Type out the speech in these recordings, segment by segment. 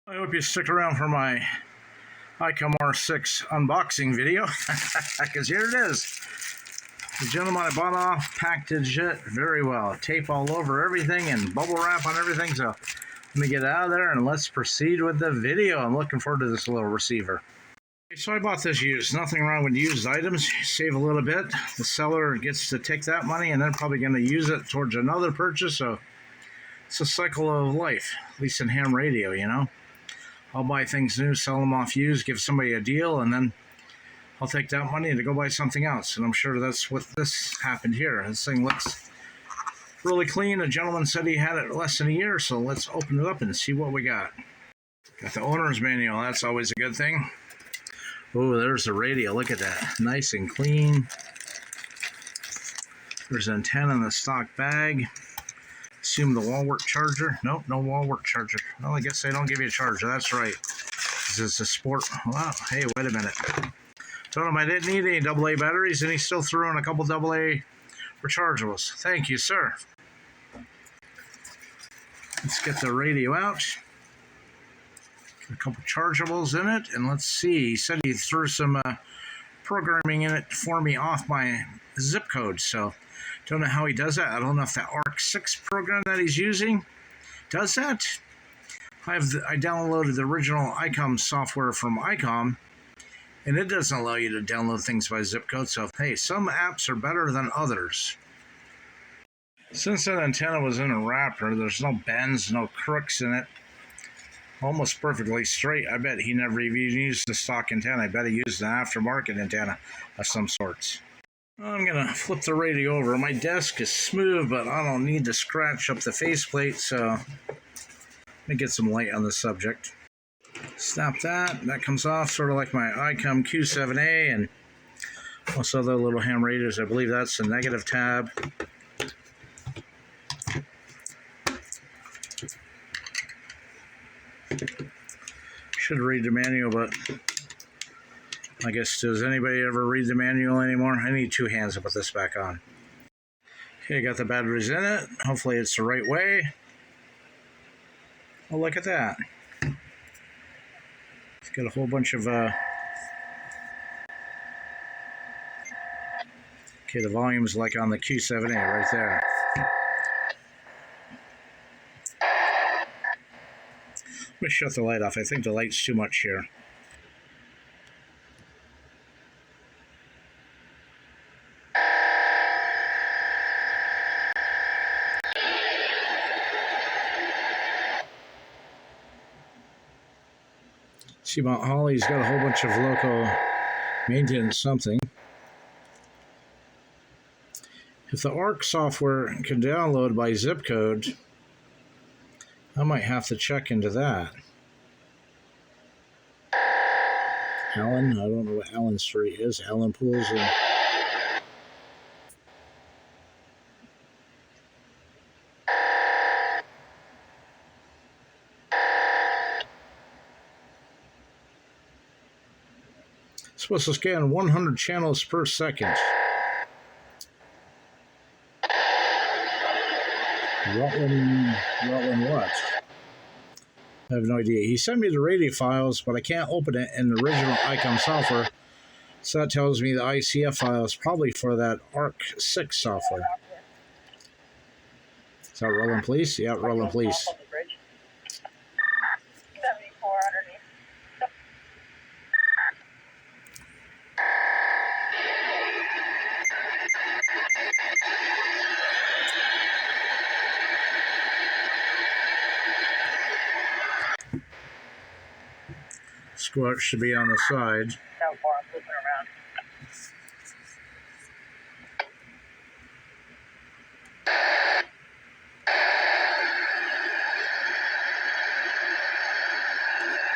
I hope you stick around for my Icom R6 unboxing video, because here it is. The gentleman I bought off packaged it very well. Tape all over everything and bubble wrap on everything. So let me get out of there and let's proceed with the video. I'm looking forward to this little receiver. So I bought this used. Nothing wrong with used items. Save a little bit. The seller gets to take that money and they're probably going to use it towards another purchase. So it's a cycle of life, at least in ham radio, you know. I'll buy things new, sell them off used, give somebody a deal, and then I'll take that money to go buy something else. And I'm sure that's what this happened here. This thing looks really clean. A gentleman said he had it less than a year, so let's open it up and see what we got. Got the owner's manual. That's always a good thing. Oh, there's the radio. Look at that. Nice and clean. There's an antenna in the stock bag. Assume the wall work charger. Nope, no wall work charger. Well, I guess they don't give you a charger. That's right. This is a sport. Wow. Hey, wait a minute. Told him I didn't need any AA batteries, and he still threw in a couple AA rechargeables. Thank you, sir. Let's get the radio out. Get a couple chargeables in it, and let's see. He said he threw some programming in it for me off my zip code, so don't know how he does that. I don't know if that ARC6 program that he's using does that. I downloaded the original Icom software from Icom, and it doesn't allow you to download things by zip code. So, hey, some apps are better than others. Since that antenna was in a wrapper, there's no bends, no crooks in it. Almost perfectly straight. I bet he never even used the stock antenna. I bet he used an aftermarket antenna of some sorts. I'm going to flip the radio over. My desk is smooth, but I don't need to scratch up the faceplate, so let me get some light on the subject. Snap that. That comes off, sort of like my Icom Q7A and also other little ham radios. I believe that's the negative tab. Should read the manual, but I guess, does anybody ever read the manual anymore? I need two hands to put this back on. Okay, got the batteries in it. Hopefully it's the right way. Oh, look at that. It's got a whole bunch of... Okay, the volume's like on the Q7A right there. Let me shut the light off. I think the light's too much here. See, Mount Holly's got a whole bunch of local maintenance something. If the ARC software can download by zip code, I might have to check into that. Allen, I don't know what Allen Street is. Allen Pools and... supposed to scan 100 channels per second. Rutland what? I have no idea. He sent me the radio files, but I can't open it in the original Icom software. So that tells me the ICF file is probably for that ARC6 software. Is that Rutland Police? Yeah, Rutland Police. Squat should be on the side.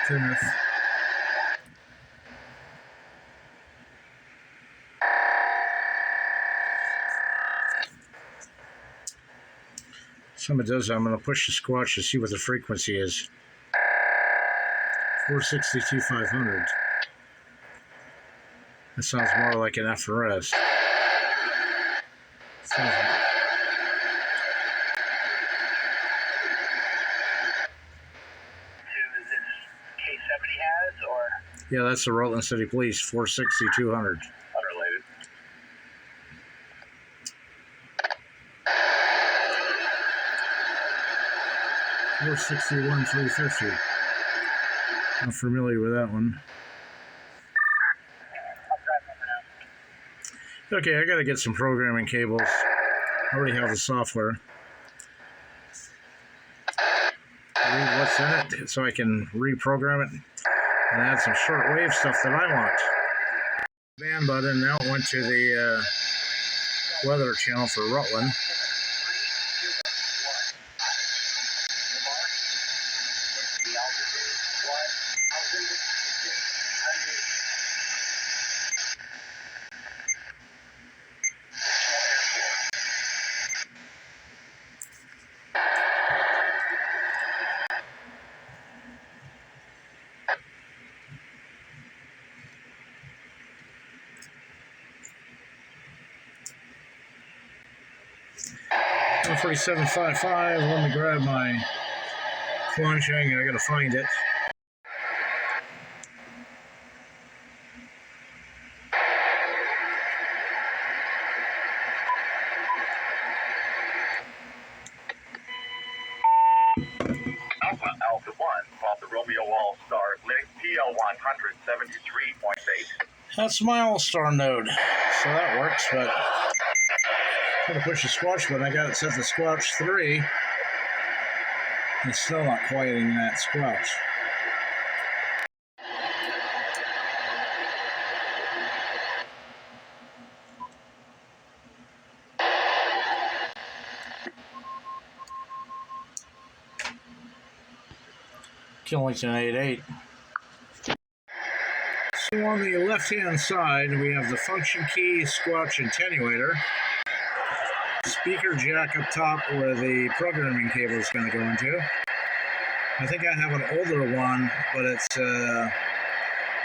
Plymouth. Somebody does that. I'm going to push the squatch to see what the frequency is. 462 500. That sounds more like an FRS. Yeah, that's the Rutland City Police, 460, 200. Unrelated. $461, $350. Not familiar with that one. Okay, I gotta get some programming cables. I already have the software. Read what's in it so I can reprogram it and add some shortwave stuff that I want. Band button now went to the weather channel for Rutland. One 4755. Let me grab my Quansheng. I gotta find it. Alpha 1, Papa Romeo All-Star, Link PL 173.8. That's my All-Star node, so that works, but I'm gonna push the squash button. I got it set to squash 3. It's still not quieting that squelch. Killington 88. So on the left-hand side, we have the function key, squelch attenuator, speaker jack up top where the programming cable is going to go into. I think I have an older one, but it's a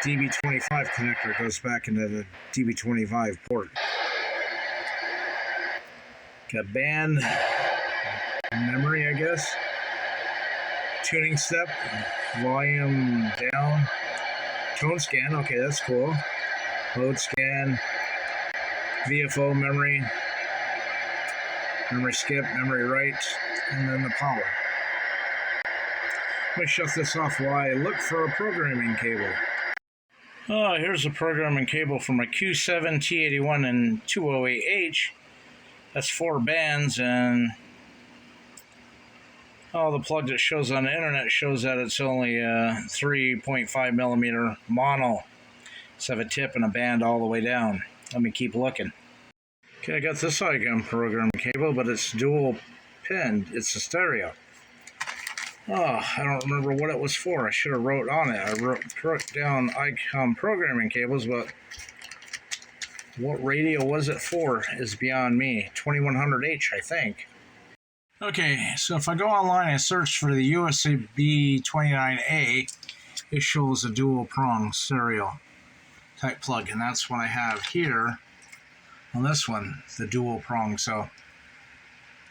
DB25 connector. It goes back into the DB25 port. Got band memory, I guess. Tuning step, volume down, tone scan. Okay, that's cool. Load scan, VFO memory, memory skip, memory write, and then the power. Let me shut this off while I look for a programming cable. Oh, here's a programming cable for my Q7 T81 and 208H. That's 4 bands, and the plug that shows on the internet shows that it's only a 3.5 millimeter mono. So I have a tip and a band all the way down. Let me keep looking. Okay, I got this Icom program cable, but it's dual pinned. It's a stereo. Oh, I don't remember what it was for. I should have wrote on it. I wrote down Icom programming cables, but what radio was it for is beyond me. 2100H, I think. Okay, so if I go online and search for the USB 29A, it shows a dual prong stereo type plug, and that's what I have here on this one, the dual prong. So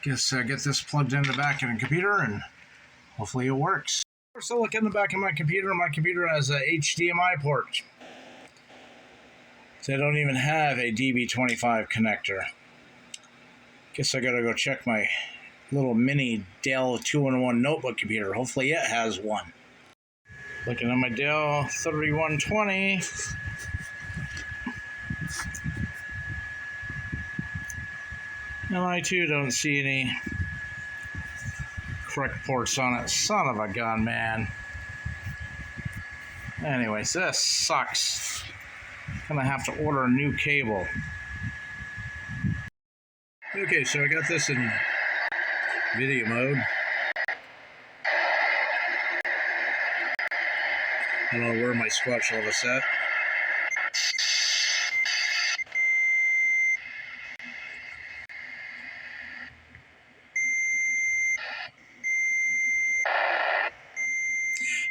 guess I get this plugged in the back of the computer and hopefully it works. First, I look in the back of my computer. My computer has a HDMI port. So I don't even have a DB25 connector. Guess I gotta go check my little mini Dell 2-in-1 notebook computer. Hopefully it has one. Looking at my Dell 3120. And I too don't see any correct ports on it. Son of a gun, man. Anyways, this sucks. Gonna have to order a new cable. Okay, so I got this in video mode. I don't know where my squelch level is set.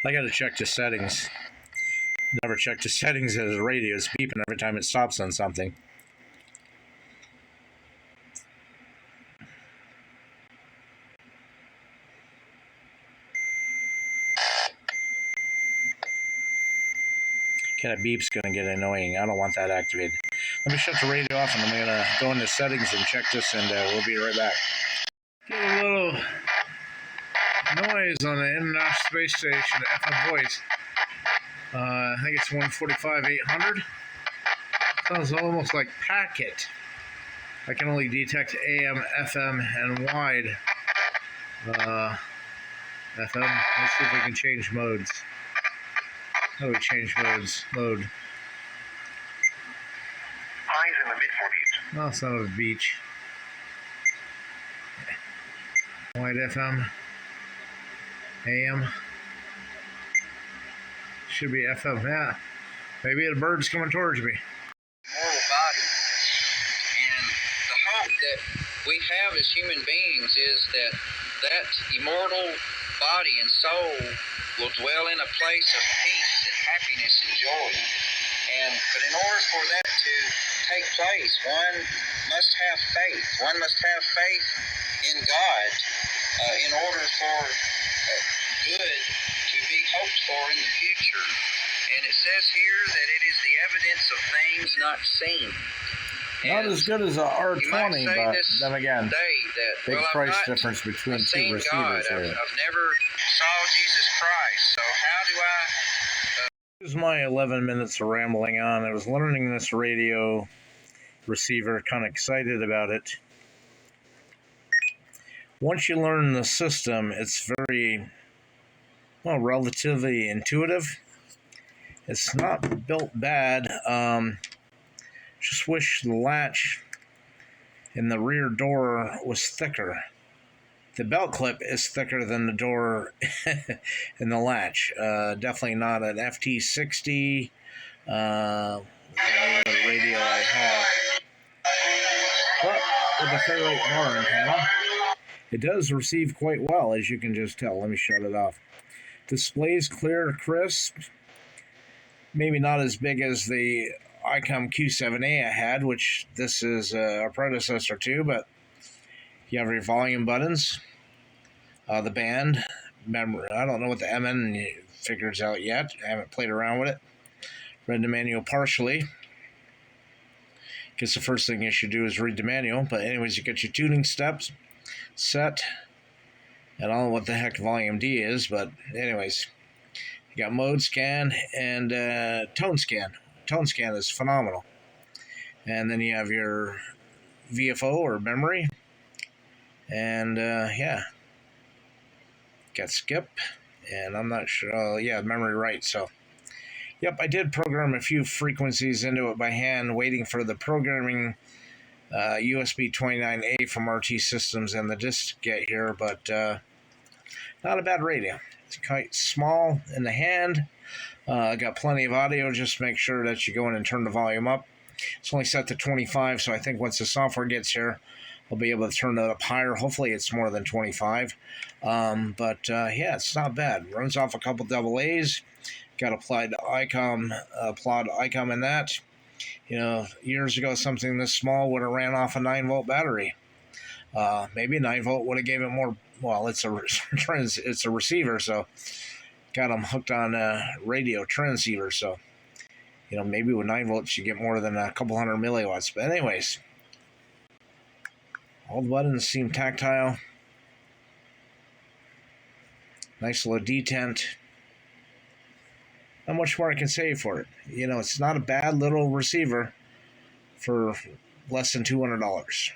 I gotta check the settings. Never check the settings as the radio is beeping every time it stops on something. Okay, that beep's going to get annoying. I don't want that activated. Let me shut the radio off, and I'm going to go into settings and check this, and we'll be right back. Get a little noise on the International Space Station, FM voice. I think it's 145-800. Sounds almost like packet. I can only detect AM, FM, and wide FM. Let's see if we can change modes. How do we change modes? Mode. Eyes in the mid-40s. Oh, it's not a beach. Wide FM. AM. Should be FM, yeah. Maybe the bird's coming towards me. Mortal body. And the hope that we have as human beings is that that immortal body and soul will dwell in a place of peace and happiness and joy. But in order for that to take place, one must have faith. One must have faith in God in order for good to be hoped for in the future. And it says here that it is the evidence of things not seen. Not as good as a R20, but then again, big price difference between two receivers here. I've never saw Jesus Christ, so how do I... This is my 11 minutes of rambling on. I was learning this radio receiver, kind of excited about it. Once you learn the system, it's very, well, relatively intuitive. It's not built bad. Just wish the latch in the rear door was thicker. The belt clip is thicker than the door in the latch. Definitely not an FT60 radio I have. But with a fairlight bar antenna, it does receive quite well, as you can just tell. Let me shut it off. Displays clear, crisp. Maybe not as big as the Icom Q7A I had, which this is a predecessor to, but you have your volume buttons, the band, memory. I don't know what the MN figures out yet. I haven't played around with it. Read the manual partially. Guess the first thing you should do is read the manual. But anyways, you get your tuning steps set. I don't know what the heck volume D is, but anyways, you got mode scan and tone scan. Tone scan is phenomenal. And then you have your VFO or memory. And yeah, got skip, and I'm not sure. Yeah, memory right. So, yep, I did program a few frequencies into it by hand, waiting for the programming USB 29A from RT Systems and the disc to get here. But not a bad radio. It's quite small in the hand. Got plenty of audio. Just make sure that you go in and turn the volume up. It's only set to 25, so I think once the software gets here, I'll be able to turn it up higher. Hopefully it's more than 25. But yeah, it's not bad. Runs off a couple double A's. Got applied Icom, Icom in that. You know, years ago, something this small would have ran off a 9-volt battery. Maybe a 9-volt would have gave it more. Well, it's a receiver, so got them hooked on a radio transceiver. So, you know, maybe with 9 volts you get more than a couple hundred milliwatts. But anyways, all the buttons seem tactile. Nice little detent. Not much more I can say for it. You know, it's not a bad little receiver for less than $200.